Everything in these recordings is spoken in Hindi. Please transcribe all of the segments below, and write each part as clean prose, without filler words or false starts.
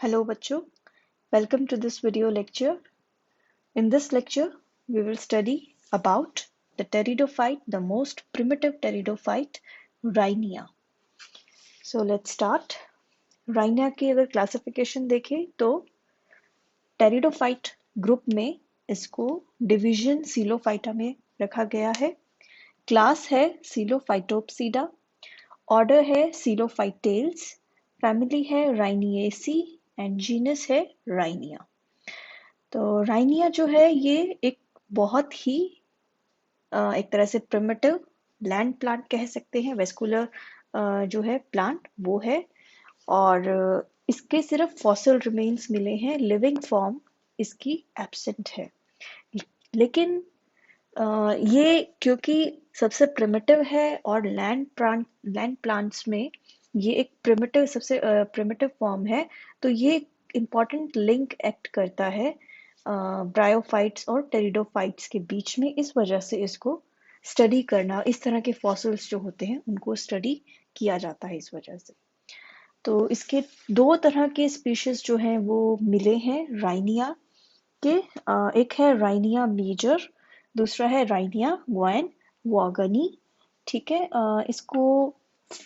Hello बच्चों, welcome to this video lecture. In this lecture, we will study about the pteridophyte, the most primitive pteridophyte, Rhynia. So let's start. Rhynia की अगर क्लासिफिकेशन देखें तो टेरिडोफाइट ग्रुप में इसको डिवीजन सीलोफाइटा में रखा गया है। क्लास है सीलोफाइटोप्सिडा, ऑर्डर है सीलोफाइटेल्स, फैमिली है राइनिएसी एंड जीनस है राइनिया। तो राइनिया जो है ये एक बहुत ही एक तरह से प्रिमिटिव लैंड प्लांट कह सकते हैं। वेस्कुलर जो है प्लांट वो है और इसके सिर्फ फॉसिल रिमेन्स मिले हैं, लिविंग फॉर्म इसकी एब्सेंट है। लेकिन ये क्योंकि सबसे प्रिमिटिव है और लैंड प्लांट्स में ये एक प्रिमिटिव सबसे प्रिमिटिव फॉर्म है, तो ये इम्पॉर्टेंट लिंक एक्ट करता है ब्रायोफाइट्स और टेरिडोफाइट्स के बीच में। इस वजह से इसको स्टडी करना, इस तरह के फॉसिल्स जो होते हैं उनको स्टडी किया जाता है इस वजह से। तो इसके दो तरह के स्पीशीज जो हैं वो मिले हैं राइनिया के। एक है राइनिया मेजर, दूसरा है राइनिया वैन वॉगनी। ठीक है, इसको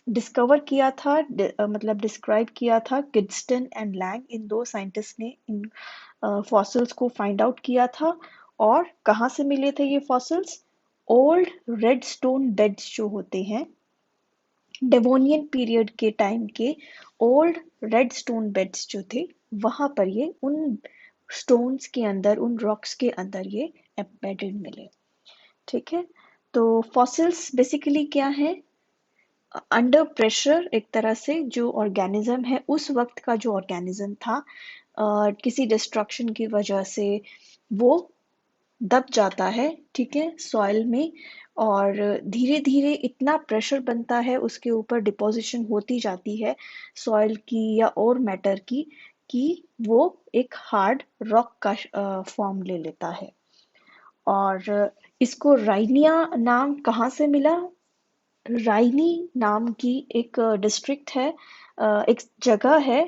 डिस्कवर किया था, मतलब डिस्क्राइब किया था किड्सटन एंड लैंग, इन दो साइंटिस्ट ने इन फॉसिल्स को फाइंड आउट किया था। और कहाँ से मिले थे ये fossils? Old red stone beds जो होते हैं, डेवोनियन पीरियड के टाइम के ओल्ड रेड स्टोन बेड्स जो थे, वहां पर ये उन स्टोन्स के अंदर, उन रॉक्स के अंदर ये एम्बेडेड मिले। ठीक है, तो फॉसिल्स बेसिकली क्या है? अंडर प्रेशर एक तरह से जो ऑर्गेनिज्म है, उस वक्त का जो ऑर्गेनिज्म था, किसी डिस्ट्रक्शन की वजह से वो दब जाता है, ठीक है, सॉइल में। और धीरे धीरे इतना प्रेशर बनता है, उसके ऊपर डिपोजिशन होती जाती है सॉइल की या और मैटर की, कि वो एक हार्ड रॉक का फॉर्म ले लेता है। और इसको राइनिया नाम कहाँ से मिला? राइनी नाम की एक डिस्ट्रिक्ट है, एक जगह है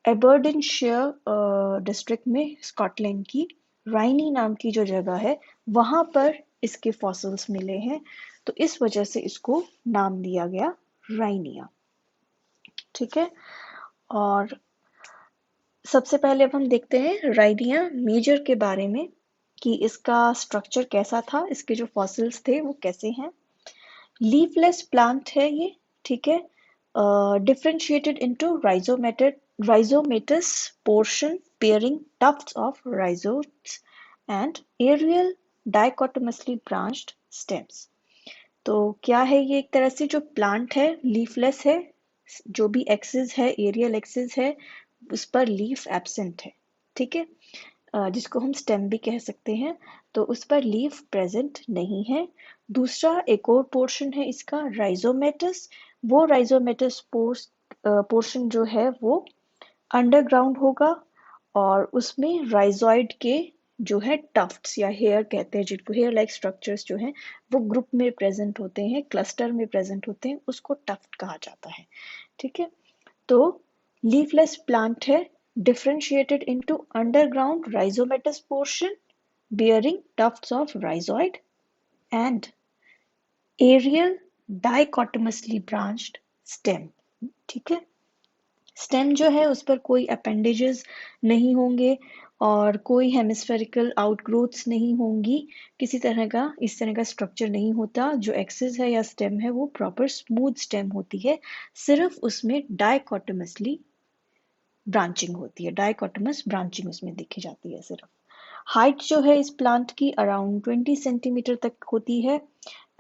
एबर्डिनशायर डिस्ट्रिक्ट में, स्कॉटलैंड की। राइनी नाम की जो जगह है वहां पर इसके फॉसिल्स मिले हैं, तो इस वजह से इसको नाम दिया गया राइनिया। ठीक है, और सबसे पहले अब हम देखते हैं राइनिया मेजर के बारे में कि इसका स्ट्रक्चर कैसा था, इसके जो फॉसिल्स थे वो कैसे हैं। लीफलेस प्लांट है ये, ठीक है, differentiated into rhizomatous portion bearing tufts of rhizomes and aerial dichotomously branched stems। तो क्या है ये? एक तरह से जो प्लांट है लीफलेस है, जो भी एक्सिस है, एरियल एक्सिस है, उस पर लीफ एब्सेंट है। ठीक है, जिसको हम स्टेम भी कह सकते हैं, तो उस पर लीफ प्रेजेंट नहीं है। दूसरा एक और पोर्शन है इसका राइजोमेटस, वो राइजोमेटस पोर्शन जो है वो अंडरग्राउंड होगा और उसमें राइजॉइड के जो है टफ्ट्स या हेयर कहते हैं जिनको, हेयर लाइक स्ट्रक्चर्स जो हैं वो ग्रुप में प्रेजेंट होते हैं, क्लस्टर में प्रेजेंट होते हैं, उसको टफ्ट कहा जाता है। ठीक है, तो लीफलेस प्लांट है, differentiated into underground rhizomatous portion bearing tufts of rhizoid and aerial dichotomously branched stem। ठीक है, स्टेम जो है उस पर कोई अपेंडेजेस नहीं होंगे और कोई हेमिस्फेरिकल आउटग्रोथ्स नहीं होंगी, किसी तरह का इस तरह का स्ट्रक्चर नहीं होता। जो एक्सिस है या स्टेम है वो प्रॉपर स्मूथ स्टेम होती है, सिर्फ उसमें डाइकोटोमसली ब्रांचिंग होती है, डाइकोटोमस ब्रांचिंग उसमें देखी जाती है सिर्फ। हाइट जो है इस प्लांट की अराउंड 20 सेंटीमीटर तक होती है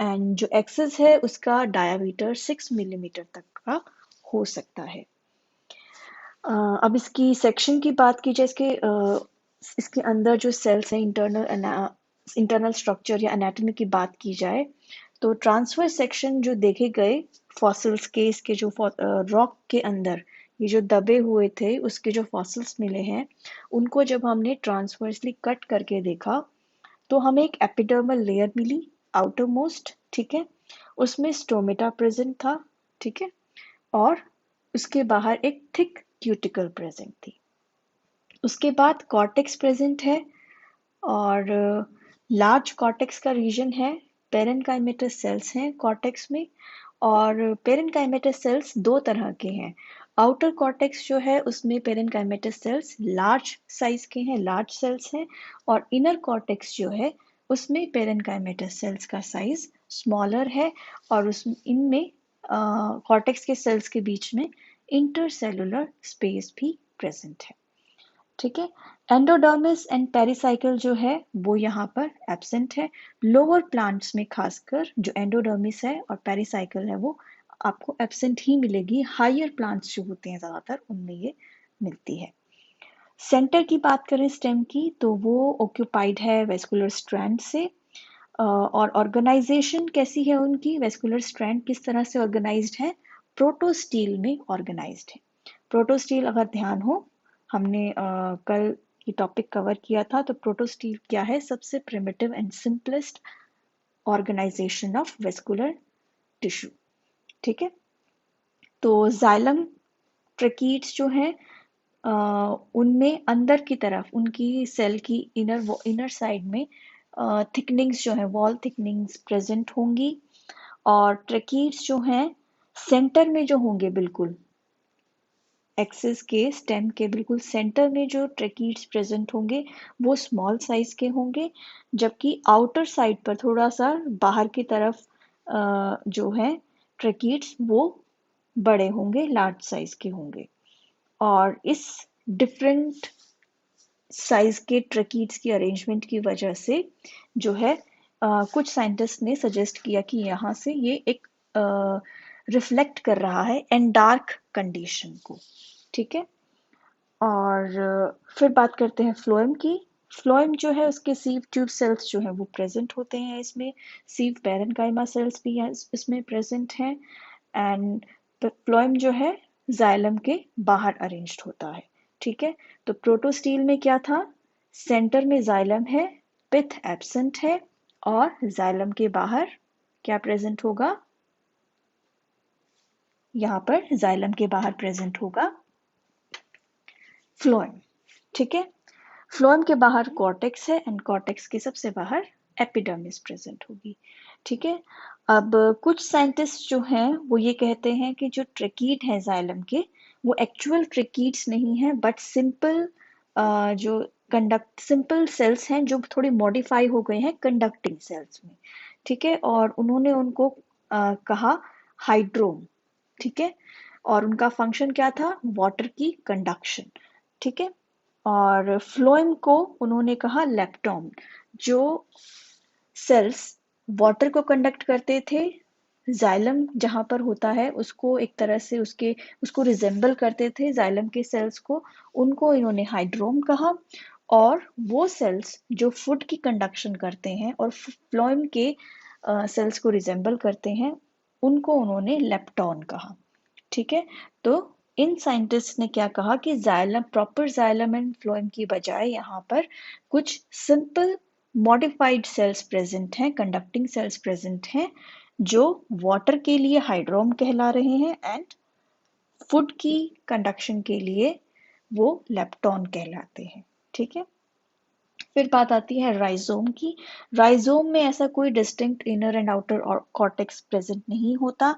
एंड जो एक्सिस है उसका डायामीटर 6 मिलीमीटर तक का हो सकता है। अब इसकी सेक्शन की बात की जाए, इसके अंदर जो सेल्स हैं, इंटरनल स्ट्रक्चर या एनाटॉमी की बात की जाए, तो ट्रांसफर सेक्शन जो देखे गए फॉसिल्स के, इसके जो रॉक के अंदर ये जो दबे हुए थे उसके जो फॉसिल्स मिले हैं, उनको जब हमने ट्रांसवर्सली कट करके देखा तो हमें एक एपिडर्मल लेयर मिली आउटर मोस्ट। ठीक है, उसमें स्टोमेटा प्रेजेंट था। ठीक है, और उसके बाहर एक थिक क्यूटिकल प्रेजेंट थी। उसके बाद कॉर्टेक्स प्रेजेंट है और लार्ज कॉर्टेक्स का रीजन है। पेरेन्काइमेटस सेल्स हैं कॉर्टेक्स में और पेरेन्काइमेटस सेल्स दो तरह के हैं। आउटर कॉर्टेक्स जो है उसमें पेरेन्काइमेटस सेल्स लार्ज साइज के हैं, लार्ज सेल्स हैं, और इनर कॉर्टेक्स जो है उसमें पेरेन्काइमेटस सेल्स का साइज स्मॉलर है और उसमें इनमें कॉर्टेक्स के सेल्स के बीच में इंटरसेलुलर स्पेस भी प्रेजेंट है। ठीक है। एंडोडर्मिस एंड पेरिसाइकिल जो है वो यहाँ पर एब्सेंट है। लोअर प्लांट्स में खासकर जो एंडोडर्मिस है और पेरिसाइकिल है वो आपको एब्सेंट ही मिलेगी। हायर प्लांट्स जो होते हैं ज़्यादातर उनमें ये मिलती है। सेंटर की बात करें स्टेम की तो वो ऑक्यूपाइड है वेस्कुलर स्ट्रैंड से। और ऑर्गेनाइजेशन कैसी है उनकी, वेस्कुलर स्ट्रैंड किस तरह से ऑर्गेनाइज्ड है, प्रोटोस्टील में ऑर्गेनाइज्ड है। प्रोटोस्टील अगर ध्यान हो, हमने कल ये टॉपिक कवर किया था, तो प्रोटोस्टील क्या है, सबसे primitive and simplest organisation of vascular tissue. ठीक है। तो जाइलम ट्रैकीड्स जो हैं उनमें अंदर की तरफ उनकी सेल की इनर साइड में थिकनिंग्स जो है, वॉल थिकनिंग्स प्रेजेंट होंगी। और ट्रैकीड्स जो हैं सेंटर में जो होंगे, बिल्कुल एक्सिस के स्टेम के बिल्कुल सेंटर में जो ट्रैकीड्स प्रेजेंट होंगे वो स्मॉल साइज के होंगे, जबकि आउटर साइड पर थोड़ा सा बाहर की तरफ जो है ट्रैकीड्स वो बड़े होंगे, लार्ज साइज के होंगे। और इस डिफरेंट साइज के ट्रैकीड्स की अरेंजमेंट की वजह से जो है कुछ साइंटिस्ट ने सजेस्ट किया कि यहाँ से ये एक रिफ्लेक्ट कर रहा है एंडार्क कंडीशन को। ठीक है। और फिर बात करते हैं फ्लोएम की। फ्लोएम जो है उसके सीव ट्यूब सेल्स जो है वो प्रेजेंट होते हैं इसमें। सीव पैरेन्काइमा सेल्स भी इसमें प्रेजेंट हैं। एंड फ्लोएम जो है जाइलम के बाहर अरेंज्ड होता है। ठीक है। तो प्रोटोस्टील में क्या था, सेंटर में जाइलम है, पिथ एब्सेंट है, और जाइलम के बाहर क्या प्रेजेंट होगा, यहाँ पर जाइलम के बाहर प्रेजेंट होगा फ्लोएम। ठीक है। फ्लोएम के बाहर कॉर्टेक्स है एंड कॉर्टेक्स के सबसे बाहर एपिडर्मिस प्रेजेंट होगी। ठीक है। अब कुछ साइंटिस्ट जो हैं वो ये कहते हैं कि जो ट्रैकीड है जाइलम के वो एक्चुअल ट्रैकीड्स नहीं है, बट सिंपल जो कंडक्ट सिंपल सेल्स हैं जो थोड़े मॉडिफाई हो गए हैं कंडक्टिंग सेल्स में। ठीक है। और उन्होंने उनको कहा हाइड्रोम। ठीक है। और उनका फंक्शन क्या था, वाटर की कंडक्शन। ठीक है। और फ्लोएम को उन्होंने कहा लेप्टोम। जो सेल्स वाटर को कंडक्ट करते थे, जाइलम जहां पर होता है उसको एक तरह से उसको रिजेंबल करते थे जाइलम के सेल्स को, उनको इन्होंने हाइड्रोम कहा। और वो सेल्स जो फूड की कंडक्शन करते हैं और फ्लोएम के सेल्स को रिजेंबल करते हैं उनको उन्होंने लेप्टॉन कहा। ठीक है। तो इन साइंटिस्ट ने क्या कहा कि xylem, proper xylem and phloem की बजाय यहाँ पर कुछ सिंपल मॉडिफाइड सेल्स प्रेजेंट हैं, कंडक्टिंग सेल्स प्रेजेंट हैं, जो वाटर के लिए हाइड्रोम कहला रहे हैं एंड फूड की कंडक्शन के लिए वो लेप्टॉन कहलाते हैं। ठीक है। फिर बात आती है राइजोम की। राइजोम में ऐसा कोई डिस्टिंक्ट इनर एंड आउटर और कॉर्टेक्स प्रेजेंट नहीं होता,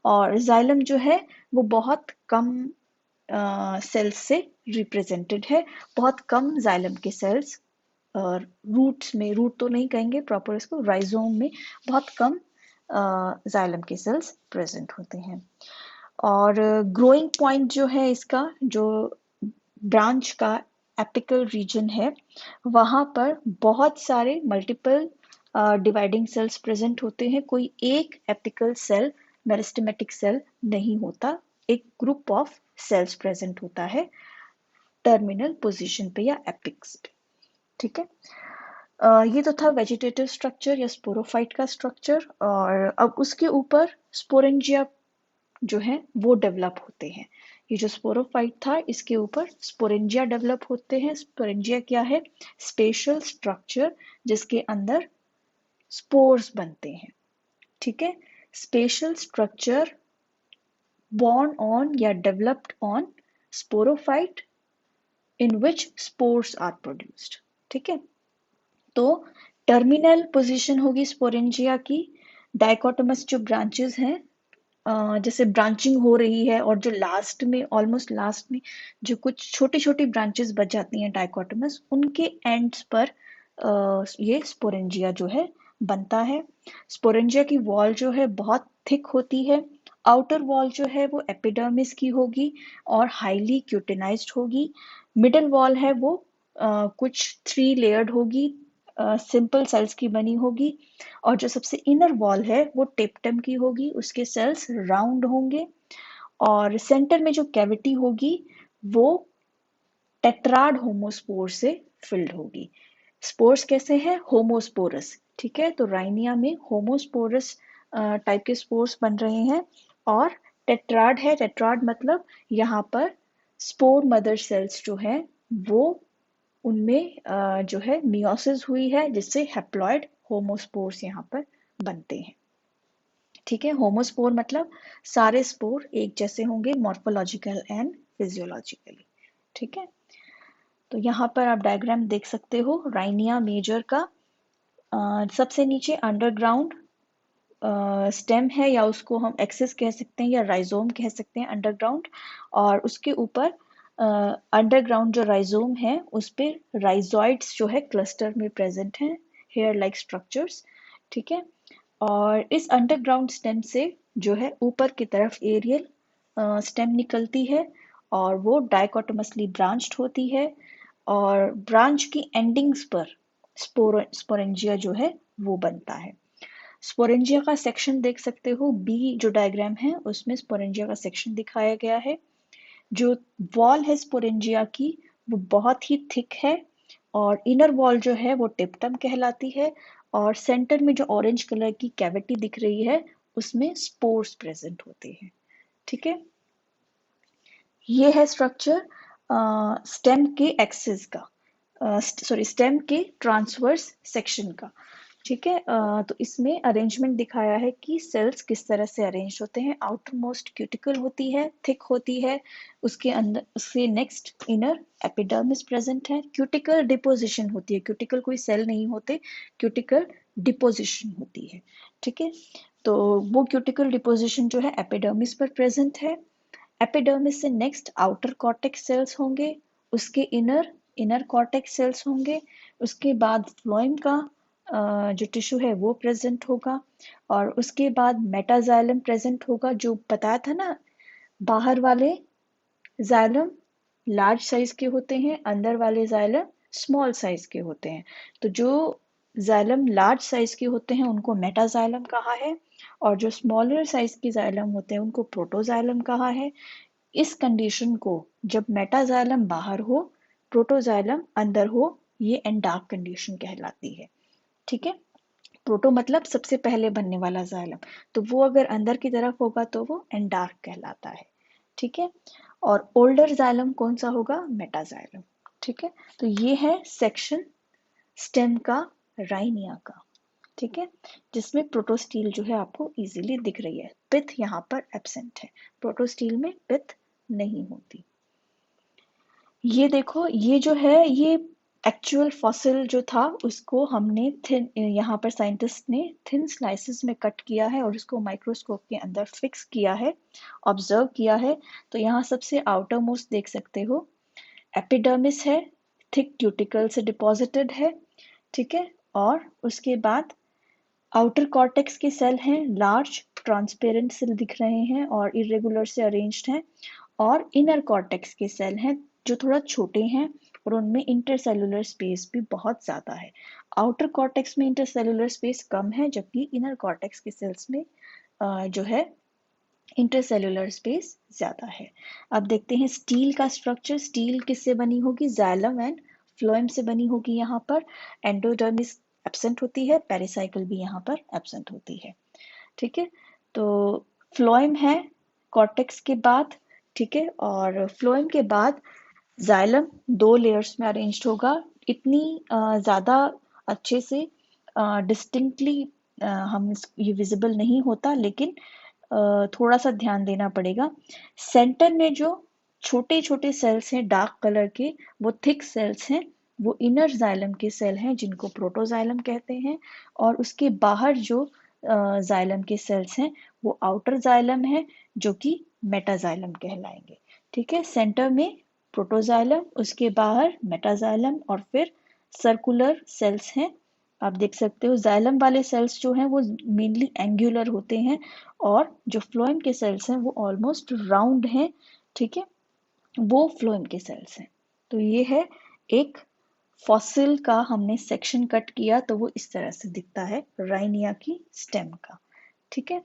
और जाइलम जो है वो बहुत कम सेल्स से रिप्रेजेंटेड है। बहुत कम जाइलम के सेल्स रूट्स में, रूट तो नहीं कहेंगे प्रॉपर इसको, राइजोम में बहुत कम जाइलम के सेल्स प्रेजेंट होते हैं। और ग्रोइंग पॉइंट जो है इसका, जो ब्रांच का एपिकल रीजन है, वहां पर बहुत सारे मल्टीपल डिवाइडिंग सेल्स प्रेजेंट होते हैं। कोई एक एपिकल सेल, मेरिस्टेमेटिक सेल नहीं होता, एक ग्रुप ऑफ सेल्स प्रेजेंट होता है टर्मिनल पोजीशन पे या एपिक्स पे। ठीक है। ये तो था वेजिटेटिव स्ट्रक्चर या स्पोरोफाइट का स्ट्रक्चर, और अब उसके ऊपर स्पोरेंजिया जो है वो डेवलप होते हैं। ये जो स्पोरोफाइट था इसके ऊपर स्पोरेंजिया डेवलप होते हैं। स्पोरेंजिया क्या है, स्पेशल स्ट्रक्चर जिसके अंदर स्पोर्स बनते हैं। ठीक है। स्पेशल स्ट्रक्चर born on या developed on sporophyte in which spores are produced. ठीक है, तो टर्मिनल पोजीशन होगी स्पोरेंजिया की, डाइकोटोमस जो ब्रांचेस हैं, जैसे ब्रांचिंग हो रही है और जो लास्ट में, ऑलमोस्ट लास्ट में जो कुछ छोटी छोटी ब्रांचेस बच जाती हैं डाइकोटोमस, उनके एंड्स पर ये स्पोरेंजिया जो है बनता है। स्पोरेंजिया की वॉल जो है बहुत थिक होती है। आउटर वॉल जो है वो एपिडर्मिस की होगी और हाईली क्यूटिनाइज्ड होगी। मिडल वॉल है वो कुछ 3 लेयर्ड होगी, सिंपल सेल्स की बनी होगी। और जो सबसे इनर वॉल है वो टेप्टम की होगी, उसके सेल्स राउंड होंगे। और सेंटर में जो कैविटी होगी वो टेट्राड होमोस्पोर से फिल्ड होगी। स्पोर्स कैसे हैं? होमोस्पोरस। ठीक है, तो राइनिया में होमोस्पोरस टाइप के स्पोर्स बन रहे हैं। और टेट्राड है, टेट्राड मतलब यहाँ पर स्पोर मदर सेल्स जो है वो, उनमें जो है मियोसिस हुई है, जिससे हैप्लॉइड होमोस्पोर्स यहाँ पर बनते हैं। ठीक है, होमोस्पोर मतलब सारे स्पोर एक जैसे होंगे मॉर्फोलॉजिकल एंड फिजियोलॉजिकली। ठीक है, तो यहाँ पर आप डायग्राम देख सकते हो राइनिया मेजर का। सबसे नीचे अंडरग्राउंड स्टेम है, या उसको हम एक्सिस कह सकते हैं या राइजोम कह सकते हैं, अंडरग्राउंड। और उसके ऊपर अंडरग्राउंड जो राइजोम है उस पे राइजोइड्स जो है क्लस्टर में प्रेजेंट हैं, हेयर लाइक स्ट्रक्चर्स। ठीक है, और इस अंडरग्राउंड स्टेम से जो है ऊपर की तरफ एरियल स्टेम निकलती है और वो डाइकोटोमसली ब्रांच्ड होती है। और ब्रांच की एंडिंग्स पर स्पोरेंजिया जो है वो बनता है। स्पोरेंजिया का सेक्शन देख सकते हो, बी जो डायग्राम है उसमें स्पोरेंजिया का सेक्शन दिखाया गया है। जो वॉल है स्पोरेंजिया की वो बहुत ही थिक है, और इनर वॉल जो है वो टिप्टम कहलाती है। और सेंटर में जो ऑरेंज कलर की कैविटी दिख रही है उसमें स्पोर्स प्रेजेंट होते हैं। ठीक है, ये है स्ट्रक्चर स्टेम के एक्सिस का, सॉरी स्टेम के ट्रांसवर्स सेक्शन का। ठीक है, तो इसमें अरेंजमेंट दिखाया है कि सेल्स किस तरह से अरेंज होते हैं। आउटर मोस्ट क्यूटिकल होती है, थिक होती है, उसके अंदर उसके नेक्स्ट इनर एपिडर्मिस प्रेजेंट है। क्यूटिकल डिपोजिशन होती है, क्यूटिकल कोई सेल नहीं होते, क्यूटिकल डिपोजिशन होती है। ठीक है, तो वो क्यूटिकल डिपोजिशन जो है एपिडर्मिस पर प्रेजेंट है। एपिडर्मिस से नेक्स्ट आउटर कॉर्टेक्स सेल्स होंगे, उसके इनर इनर कॉर्टेक्स सेल्स होंगे, उसके बाद फ्लोएम का जो टिश्यू है वो प्रेजेंट होगा। और उसके बाद मेटाजाइलम प्रेजेंट होगा, जो बताया था ना, बाहर वाले जाइलम लार्ज साइज के होते हैं, अंदर वाले जाइलम स्मॉल साइज के होते हैं। तो जो जाइलम लार्ज साइज के होते हैं उनको मेटाजाइलम कहा है, और जो स्मॉलर साइज के जाइलम होते हैं उनको प्रोटोजाइलम कहा है। इस कंडीशन को जब मेटाजाइलम बाहर हो, प्रोटोजाइलम अंदर हो, ये एंडार्क कंडीशन कहलाती है। ठीक है, प्रोटो मतलब सबसे पहले बनने वाला जाइलम, तो वो अगर अंदर की तरफ होगा तो वो एंडार्क कहलाता है। ठीक है, और ओल्डर जाइलम कौन सा होगा? मेटाजाइलम। ठीक है, तो ये है सेक्शन स्टेम का राइनिया का। ठीक है, जिसमें प्रोटोस्टील जो है आपको इजीली दिख रही है, पिथ यहाँ पर एब्सेंट है, प्रोटोस्टील में पिथ नहीं होती। ये देखो, ये जो है ये एक्चुअल फॉसिल जो था उसको हमने थिन, यहाँ पर साइंटिस्ट ने थिन स्लाइसेस में कट किया है और उसको माइक्रोस्कोप के अंदर फिक्स किया है, ऑब्जर्व किया है। तो यहाँ सबसे आउटर मोस्ट देख सकते हो एपिडर्मिस है, थिक क्यूटिकल से डिपॉजिटेड है। ठीक है, और उसके बाद आउटर कॉर्टेक्स के सेल हैं, लार्ज ट्रांसपेरेंट सेल दिख रहे हैं और इरेगुलर से अरेंज्ड हैं। और इनर कॉर्टेक्स के सेल हैं जो थोड़ा छोटे हैं और उनमें इंटरसेलुलर स्पेस भी बहुत ज़्यादा है। आउटर कॉर्टेक्स में इंटरसेलुलर स्पेस कम है, जबकि इनर कॉर्टेक्स के सेल्स में जो है इंटरसेलुलर स्पेस ज़्यादा है। अब देखते हैं स्टील का स्ट्रक्चर। स्टील किससे बनी होगी? जाइलम एंड फ्लोएम से बनी होगी। यहाँ पर एंडोडर्मिस एब्सेंट होती है, पेरिसाइकल भी यहाँ पर एब्सेंट होती है। ठीक है, तो फ्लोएम है कॉर्टेक्स के बाद। ठीक है, और फ्लोएम के बाद जाइलम 2 लेयर्स में अरेंज्ड होगा। इतनी ज़्यादा अच्छे से डिस्टिंक्टली हम ये विजिबल नहीं होता, लेकिन थोड़ा सा ध्यान देना पड़ेगा। सेंटर में जो छोटे छोटे सेल्स हैं डार्क कलर के, वो थिक सेल्स हैं, वो इनर जाइलम के सेल हैं जिनको प्रोटोजाइलम कहते हैं। और उसके बाहर जो जाइलम के सेल्स हैं वो आउटर जाइलम है, जो कि मेटाजाइलम कहलाएंगे। ठीक है, सेंटर में प्रोटोजाइलम, उसके बाहर मेटाजाइलम, और फिर सर्कुलर सेल्स हैं। आप देख सकते हो जाइलम वाले सेल्स जो हैं वो मेनली एंगुलर होते हैं, और जो फ्लोएम के सेल्स हैं वो ऑलमोस्ट राउंड हैं। ठीक है, वो फ्लोएम के सेल्स हैं। तो ये है एक फॉसिल का हमने सेक्शन कट किया, तो वो इस तरह से दिखता है राइनिया की स्टेम का। ठीक है,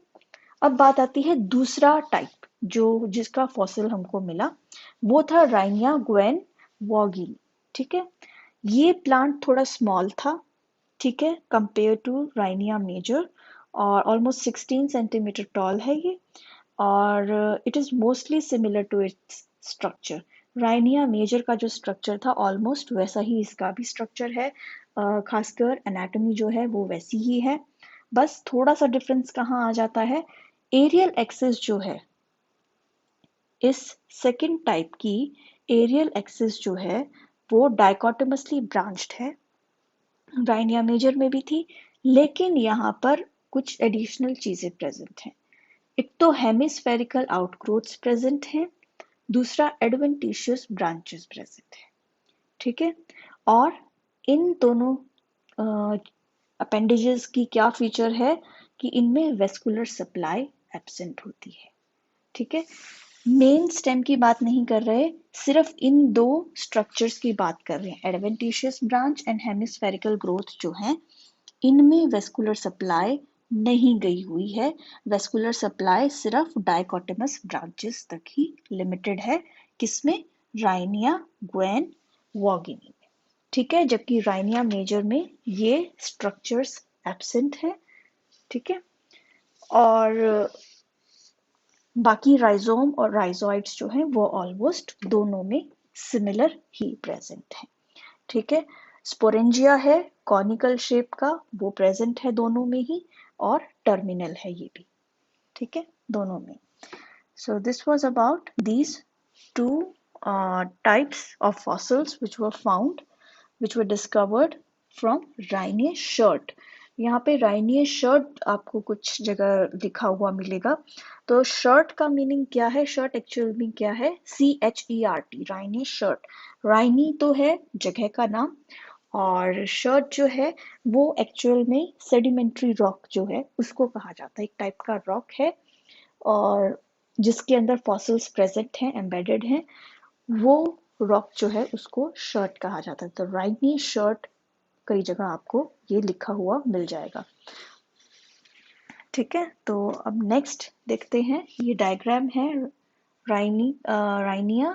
अब बात आती है दूसरा टाइप जो जिसका फॉसिल हमको मिला, वो था राइनिया ग्वेन वॉगिनी। ठीक है, ये प्लांट थोड़ा स्मॉल था, ठीक है, कंपेयर टू राइनिया मेजर, और ऑलमोस्ट 16 सेंटीमीटर टॉल है ये, और it is mostly similar to its structure. Rhynia major का जो स्ट्रक्चर था ऑलमोस्ट वैसा ही इसका भी स्ट्रक्चर है, खासकर एनाटॉमी जो है वो वैसी ही है। बस थोड़ा सा डिफरेंस कहाँ आ जाता है, एरियल एक्सिस जो है इस सेकंड टाइप की, एरियल एक्सिस जो है वो डाइकोटोमसली ब्रांच्ड है, राइनिया मेजर में भी थी, लेकिन यहाँ पर कुछ एडिशनल चीजें प्रेजेंट हैं। एक तो हेमिस्फेरिकल आउटग्रोथ्स प्रेजेंट हैं, दूसरा एडवेंटिशियस ब्रांचेस प्रेजेंट है। ठीक है, और इन दोनों अपेंडेजेस की क्या फीचर है कि इनमें वेस्कुलर सप्लाई एब्सेंट होती है। ठीक है, मेन स्टेम की बात नहीं कर रहे, सिर्फ इन दो स्ट्रक्चर्स की बात कर रहे हैं, adventitious branch and hemispherical growth जो है, इनमें वेस्कुलर सप्लाई नहीं गई हुई है। वेस्कुलर सप्लाई सिर्फ डाइकोटोमस ब्रांचेस तक ही लिमिटेड है, किसमें, राइनिया ग्वेन वॉगिनी में। ठीक है, जबकि राइनिया मेजर में ये स्ट्रक्चर्स एब्सेंट है। ठीक है, और बाकी राइजोम और राइजोइड्स जो हैं वो ऑलमोस्ट दोनों में सिमिलर ही प्रेजेंट है। ठीक है, स्पोरेंजिया है कॉनिकल शेप का, वो प्रेजेंट है दोनों में ही, और टर्मिनल है ये भी। ठीक है, दोनों में। सो this was about these two types of fossils which were discovered from Rainier shirt. यहाँ पे राइनियर शर्ट आपको कुछ जगह लिखा हुआ मिलेगा। तो शर्ट का मीनिंग क्या है, शर्ट एक्चुअल में क्या है, CHERT, राइनियर शर्ट। राइनी तो है जगह का नाम, और शर्ट जो है वो एक्चुअल में सेडिमेंट्री रॉक जो है उसको कहा जाता है, एक टाइप का रॉक है, और जिसके अंदर फॉसिल्स प्रेजेंट हैं, एम्बेडेड हैं, वो रॉक जो है उसको शर्ट कहा जाता है। तो राइनी शर्ट कई जगह आपको ये लिखा हुआ मिल जाएगा। ठीक है, तो अब नेक्स्ट देखते हैं, ये डायग्राम है राइनिया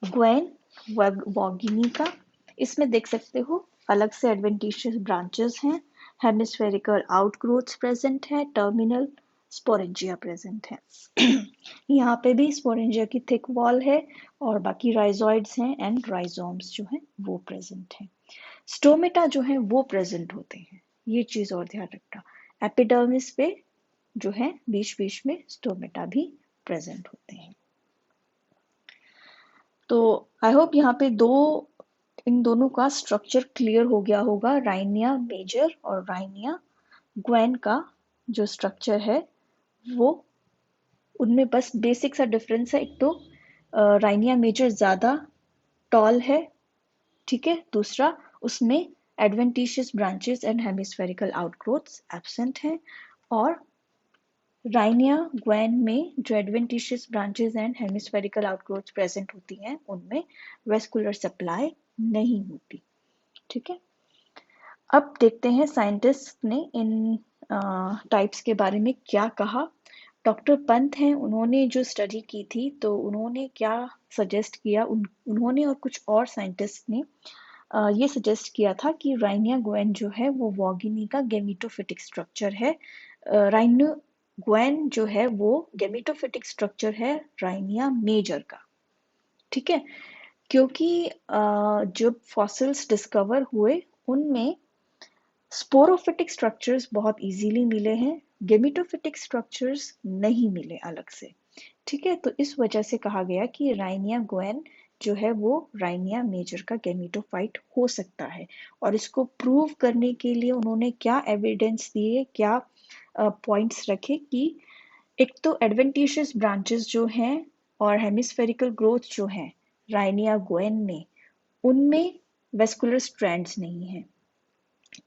ग्वेन वॉगिनी का। इसमें देख सकते हो अलग से एडवेंटिशियस ब्रांचेस हैं, हेमिस्फेरिकल आउटग्रोथ्स प्रेजेंट है, टर्मिनल स्पोरेंजिया प्रेजेंट है। यहाँ पे भी स्पोरेंजिया की थिक वॉल है, और बाकी राइजोइड्स हैं एंड राइजोम्स जो हैं वो प्रेजेंट हैं। स्टोमेटा जो है वो प्रेजेंट होते हैं, ये चीज और ध्यान रखना, एपिडर्मिस पे जो है बीच बीच में स्टोमेटा भी प्रेजेंट होते हैं। तो आई होप यहाँ पे इन दोनों का स्ट्रक्चर क्लियर हो गया होगा। राइनिया मेजर और राइनिया ग्वेन का जो स्ट्रक्चर है वो, उनमें बस बेसिक सा डिफरेंस है, एक तो राइनिया मेजर ज्यादा टॉल है, ठीक है, दूसरा उसमें adventitious branches and hemispherical outgrowths absent हैं, और राइनिया ग्वेन में जो adventitious branches and hemispherical outgrowths present होती हैं उनमें वेस्कुलर सप्लाई नहीं होती। ठीक है, अब देखते हैं साइंटिस्ट ने इन टाइप्स के बारे में क्या कहा। डॉक्टर पंत हैं, उन्होंने जो स्टडी की थी तो उन्होंने क्या सजेस्ट किया, उन्होंने और कुछ और साइंटिस्ट ने ये सजेस्ट किया था कि राइनिया ग्वेन जो है वो वॉगिनी का गेमिटोफिटिक स्ट्रक्चर है। राइनिया ग्वेन जो है वो गेमिटोफिटिक स्ट्रक्चर है राइनिया मेजर का। ठीक है, क्योंकि जब फॉसिल्स डिस्कवर हुए उनमें स्पोरोफिटिक स्ट्रक्चर्स बहुत इजीली मिले हैं, गेमिटोफिटिक स्ट्रक्चर्स नहीं मिले अलग से। ठीक है, तो इस वजह से कहा गया कि राइनिया ग्वेन जो है वो राइनिया मेजर का गैमेटोफाइट हो सकता है। और इसको प्रूव करने के लिए उन्होंने क्या एविडेंस दिए, क्या पॉइंट्स रखे कि एक तो एडवेंटिशियस ब्रांचेस जो हैं और हेमिस्फेरिकल ग्रोथ जो है राइनिया ग्वेन में, उनमें वेस्कुलर स्ट्रैंड्स नहीं है।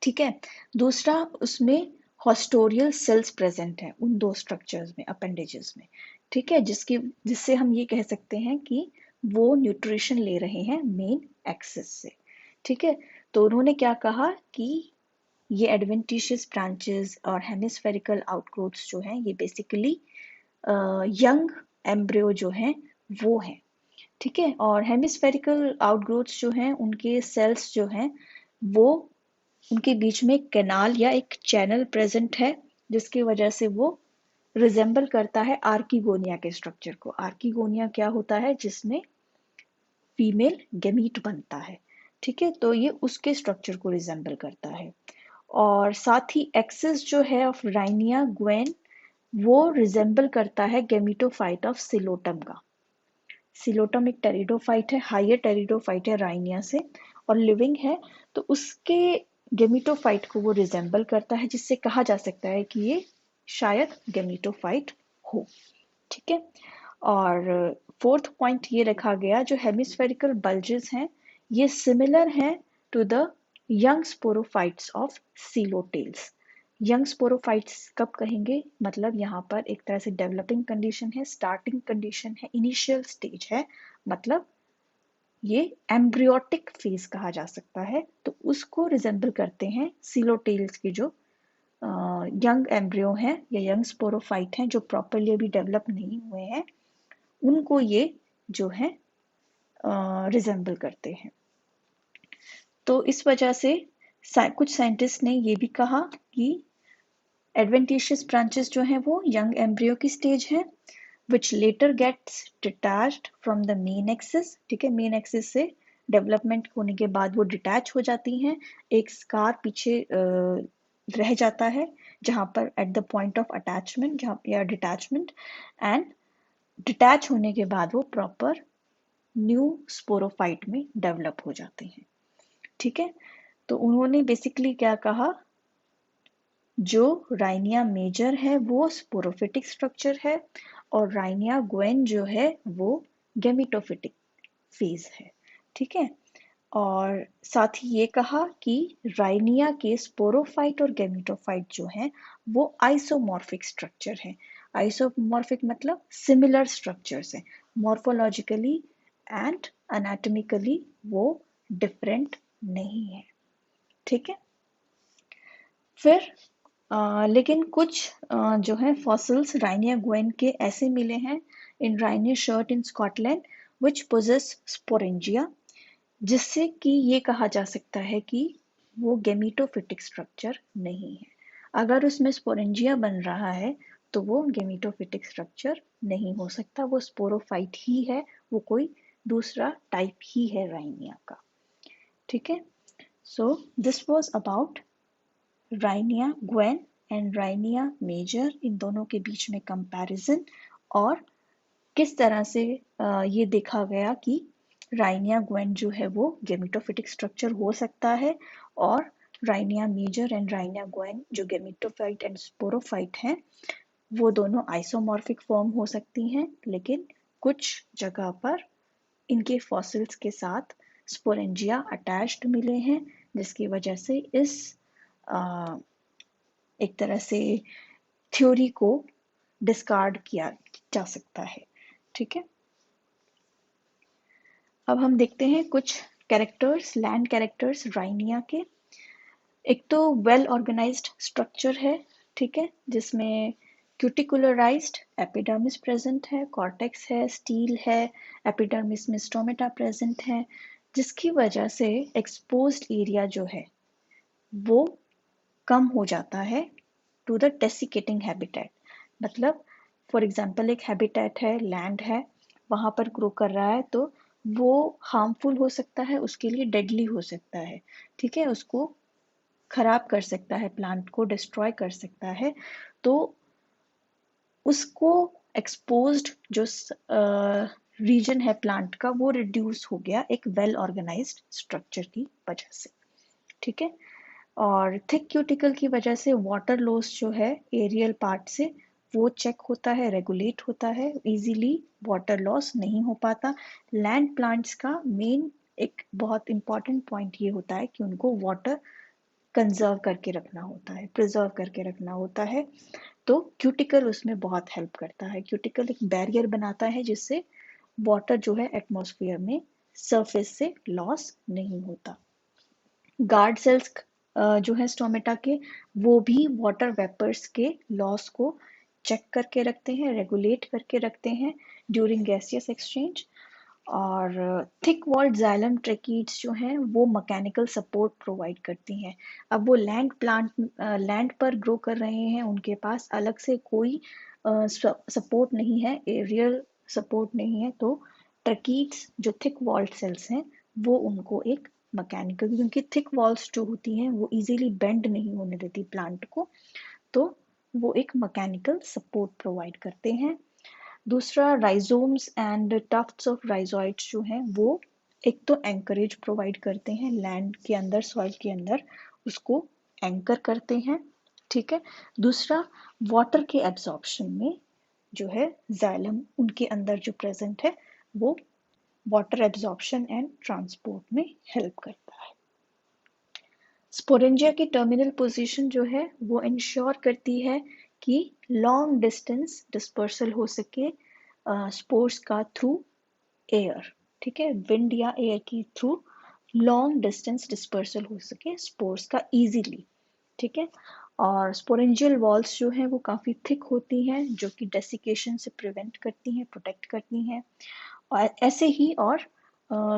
ठीक है, दूसरा उसमें हॉस्टोरियल सेल्स प्रेजेंट है उन दो स्ट्रक्चर्स में, अपेंडेजेस में। ठीक है, जिससे हम ये कह सकते हैं कि वो न्यूट्रिशन ले रहे हैं मेन एक्सिस से। ठीक है, तो उन्होंने क्या कहा कि ये एडवेंटिशियस ब्रांचेस और हेमिस्फेरिकल आउटग्रोथ्स जो हैं ये बेसिकली यंग एम्ब्रियो जो हैं वो हैं। ठीक है, और हेमिस्फेरिकल आउटग्रोथ्स जो हैं उनके सेल्स जो हैं वो, उनके बीच में एक कैनाल या एक चैनल प्रेजेंट है, जिसकी वजह से वो रिजेंबल करता है आर्किगोनिया के स्ट्रक्चर को। आर्किगोनिया क्या होता है, जिसमें फीमेल गेमीट बनता है। ठीक है, तो ये उसके स्ट्रक्चर को रिजेंबल करता है। और साथ ही एक्सिस जो है ऑफ राइनिया ग्वेन वो रिजेंबल करता है गेमिटोफाइट ऑफ सिलोटम का। सिलोटम एक टेरिडोफाइट है, हायर टेरिडोफाइट है राइनिया से, और लिविंग है, तो उसके गेमिटोफाइट को वो रिजेंबल करता है, जिससे कहा जा सकता है कि ये शायद गेमिटोफाइट हो। ठीक है, और फोर्थ पॉइंट ये रखा गया, जो हेमिस्फेरिकल बल्जेस हैं ये सिमिलर हैं to the young sporophytes of Psilotales. Young sporophytes कब कहेंगे, मतलब यहाँ पर एक तरह से डेवलपिंग कंडीशन है, स्टार्टिंग कंडीशन है, इनिशियल स्टेज है, मतलब ये एम्ब्रियोटिक फेज कहा जा सकता है। तो उसको रिजेंबल करते हैं सीलोटेल्स के जो यंग एम्ब्रियो हैं या यंग स्पोरोफाइट हैं, जो प्रॉपरली अभी डेवलप नहीं हुए हैं, उनको ये जो है रिजेंबल करते हैं। तो इस वजह से कुछ साइंटिस्ट ने ये भी कहा कि एडवेंटिशियस ब्रांचेस जो हैं वो यंग एम्ब्रियो की स्टेज है, which later gets detached from the main axis। ठीक है, मेन एक्सिस से डेवलपमेंट होने के बाद वो डिटैच हो जाती हैं, एक स्कार पीछे रह जाता है, जहाँ पर at the point of attachment जहाँ या डिटैचमेंट, एंड डिटैच होने के बाद वो प्रॉपर न्यू स्पोरोफाइट में डेवलप हो जाते हैं। ठीक है, तो उन्होंने बेसिकली क्या कहा, जो राइनिया मेजर है वो स्पोरोफिटिक स्ट्रक्चर है, और राइनिया ग्वेन जो है वो गेमिटोफिटिक फेज है। ठीक है, और साथ ही ये कहा कि राइनिया के स्पोरोफाइट और गेमिटोफाइट जो हैं वो आइसोमॉर्फिक स्ट्रक्चर है। आइसोमॉर्फिक मतलब सिमिलर स्ट्रक्चर्स हैं, मॉर्फोलॉजिकली एंड एनाटॉमिकली वो डिफरेंट नहीं है। ठीक है, फिर लेकिन कुछ जो है फॉसिल्स राइनिया ग्वेन के ऐसे मिले हैं in Rhynia chert in Scotland which possess sporangia, जिससे कि ये कहा जा सकता है कि वो गेमिटोफिटिक स्ट्रक्चर नहीं है। अगर उसमें स्पोरेंजिया बन रहा है तो वो गेमिटोफिटिक स्ट्रक्चर नहीं हो सकता, वो स्पोरोफाइट ही है, वो कोई दूसरा टाइप ही है राइनिया का। ठीक है, so this was about Rhynia Gwynne and Rhynia major, इन दोनों के बीच में कंपैरिजन, और किस तरह से ये देखा गया कि राइनिया ग्वेन जो है वो गेमिटोफिटिक स्ट्रक्चर हो सकता है, और Rhynia major and Rhynia gwynne जो गेमिटोफाइट एंड स्पोरोफाइट हैं वो दोनों आइसोमॉर्फिक फॉर्म हो सकती हैं, लेकिन कुछ जगह पर इनके फॉसिल्स के साथ स्पोरेंजिया अटैच्ड मिले हैं, जिसकी वजह से इस एक तरह से थ्योरी को डिस्कार्ड किया जा सकता है। ठीक है, अब हम देखते हैं कुछ कैरेक्टर्स, लैंड कैरेक्टर्स राइनिया के। एक तो वेल ऑर्गेनाइज्ड स्ट्रक्चर है, ठीक है, जिसमें क्यूटिकुलराइज्ड एपिडर्मिस प्रेजेंट है, कॉर्टेक्स है, स्टील है, एपिडर्मिस में स्टोमेटा प्रेजेंट है, जिसकी वजह से एक्सपोज्ड एरिया जो है वो कम हो जाता है टू द डेसिकेटिंग हैबिटेट। मतलब फॉर एग्जांपल एक हैबिटेट है, लैंड है, वहां पर ग्रो कर रहा है, तो वो हार्मफुल हो सकता है, उसके लिए डेडली हो सकता है। ठीक है, उसको खराब कर सकता है, प्लांट को डिस्ट्रॉय कर सकता है। तो उसको एक्सपोज्ड जो रीजन है प्लांट का वो रिड्यूस हो गया एक वेल ऑर्गेनाइज्ड स्ट्रक्चर की वजह से, ठीक है। और थिक क्यूटिकल की वजह से वाटर लॉस जो है एरियल पार्ट से वो चेक होता है, रेगुलेट होता है, इजीली वाटर लॉस नहीं हो पाता। लैंड प्लांट्स का मेन एक बहुत इंपॉर्टेंट पॉइंट ये होता है कि उनको वाटर कंजर्व करके रखना होता है, प्रिजर्व करके रखना होता है। तो क्यूटिकल उसमें बहुत हेल्प करता है। क्यूटिकल एक बैरियर बनाता है जिससे वाटर जो है एटमॉस्फेयर में सरफेस से लॉस नहीं होता। गार्ड सेल्स जो है स्टोमेटा के, वो भी वाटर वेपर्स के लॉस को चेक करके रखते हैं, रेगुलेट करके रखते हैं ड्यूरिंग गैसियस एक्सचेंज। और थिक वॉल्ड जाइलम ट्रेकीड्स जो हैं वो मैकेनिकल सपोर्ट प्रोवाइड करती हैं। अब वो लैंड पर ग्रो कर रहे हैं, उनके पास अलग से कोई सपोर्ट नहीं है, एरियल सपोर्ट नहीं है, तो ट्रेकीड्स जो थिक वॉल्ड सेल्स हैं वो उनको एक मैकेनिकल, क्योंकि थिक वॉल्स जो होती हैं वो इजीली बेंड नहीं होने देती प्लांट को, तो वो एक मैकेनिकल सपोर्ट प्रोवाइड करते हैं। दूसरा, rhizomes and Tufts of rhizoids जो हैं वो एक तो एंकरेज प्रोवाइड करते हैं लैंड के अंदर, सॉइल के अंदर उसको एंकर करते हैं, ठीक है। दूसरा, वाटर के एब्जॉर्प्शन में जो है जाइलम उनके अंदर जो प्रेजेंट है वो वाटर एब्जॉर्प्शन एंड ट्रांसपोर्ट में हेल्प करता है। स्पोरेंजिया की टर्मिनल पोजीशन जो है वो इंश्योर करती है कि लॉन्ग डिस्टेंस डिस्पर्सल हो सके स्पोर्स का थ्रू एयर, ठीक है, विंड या एयर की थ्रू लॉन्ग डिस्टेंस डिस्पर्सल हो सके स्पोर्स का इजीली, ठीक है। और स्पोरेंजियल वॉल्स जो हैं वो काफ़ी थिक होती हैं जो कि डेसिकेशन से प्रिवेंट करती हैं, प्रोटेक्ट करती हैं। और ऐसे ही और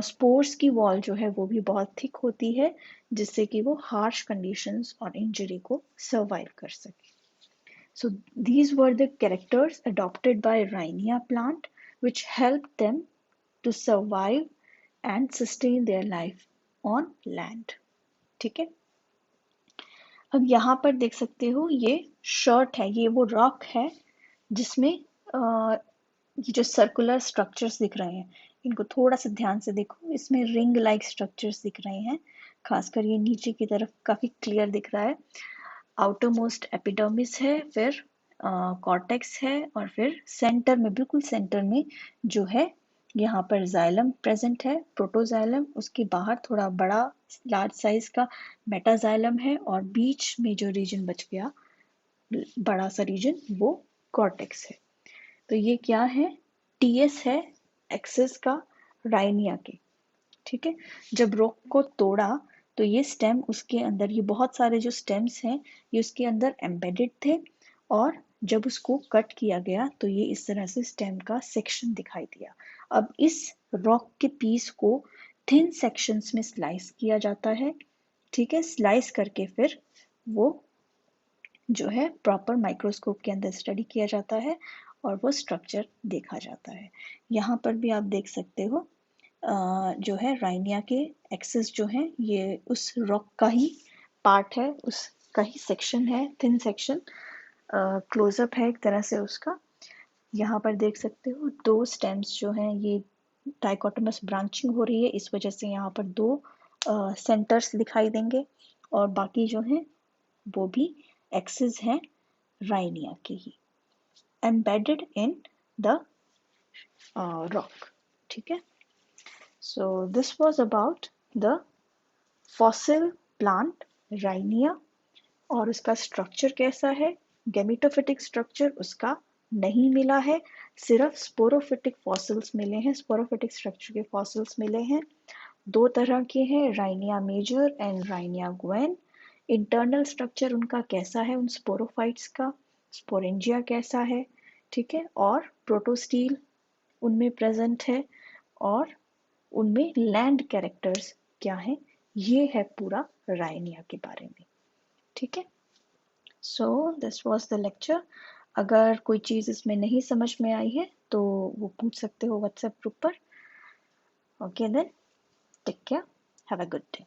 स्पोर्स की वॉल जो है वो भी बहुत थिक होती है जिससे कि वो हार्श कंडीशंस और इंजरी को सर्वाइव कर सके। So these were the characters adopted by Rhynia plant which helped them to survive and sustain their life on land. ठीक है, अब यहाँ पर देख सकते हो ये शर्ट है, ये वो रॉक है जिसमें ये जो सर्कुलर स्ट्रक्चर्स दिख रहे हैं इनको थोड़ा सा ध्यान से देखो, इसमें रिंग लाइक स्ट्रक्चर्स दिख रहे हैं, खासकर ये नीचे की तरफ काफी क्लियर दिख रहा है। आउटर मोस्ट एपिडर्मिस है, फिर कॉर्टेक्स है, और फिर सेंटर में, बिल्कुल सेंटर में जो है यहाँ पर जाइलम प्रेजेंट है, प्रोटोजाइलम, उसके बाहर थोड़ा बड़ा लार्ज साइज का मेटाजाइलम है, और बीच में जो रीजन बच गया बड़ा सा रीजन वो कॉर्टेक्स है। तो ये क्या है, टीएस है एक्सिस का राइनिया के, ठीक है। जब रोक को तोड़ा तो ये स्टेम उसके अंदर, ये बहुत सारे जो स्टेम्स हैं ये उसके अंदर एम्बेडेड थे, और जब उसको कट किया गया तो ये इस तरह से स्टेम का सेक्शन दिखाई दिया। अब इस रॉक के पीस को थिन सेक्शंस में स्लाइस किया जाता है, ठीक है। स्लाइस करके फिर वो जो है प्रॉपर माइक्रोस्कोप के अंदर स्टडी किया जाता है और वो स्ट्रक्चर देखा जाता है। यहाँ पर भी आप देख सकते हो जो है राइनिया के एक्सेस जो है ये उस रॉक का ही पार्ट है, उसका ही सेक्शन है, थिन सेक्शन, क्लोजअप है एक तरह से उसका। यहाँ पर देख सकते हो दो स्टेम्स जो हैं ये डाइकोटोमस ब्रांचिंग हो रही है, इस वजह से यहाँ पर दो सेंटर्स दिखाई देंगे, और बाकी जो हैं वो भी एक्सेस हैं राइनिया के ही, एम्बेडेड इन द रॉक, ठीक है। So this was about the fossil plant Rhynia, और उसका स्ट्रक्चर कैसा है, गेमिटोफिटिक स्ट्रक्चर उसका नहीं मिला है, सिर्फ स्पोरोफिटिक फॉसिल्स मिले हैं, स्पोरोफिटिक स्ट्रक्चर के फॉसिल्स मिले हैं। दो तरह के हैं, Rhynia major and Rhynia gwynne. Internal structure उनका कैसा है उन स्पोरोफाइट्स का, स्पोरेंजिया कैसा है, ठीक है, और प्रोटोस्टील उनमें प्रेजेंट है, और उनमें लैंड कैरेक्टर्स क्या हैं, ये है पूरा राइनिया के बारे में, ठीक है। So this was the lecture. अगर कोई चीज़ इसमें नहीं समझ में आई है तो वो पूछ सकते हो व्हाट्सएप ग्रुप पर। Okay then, take care, have a good day.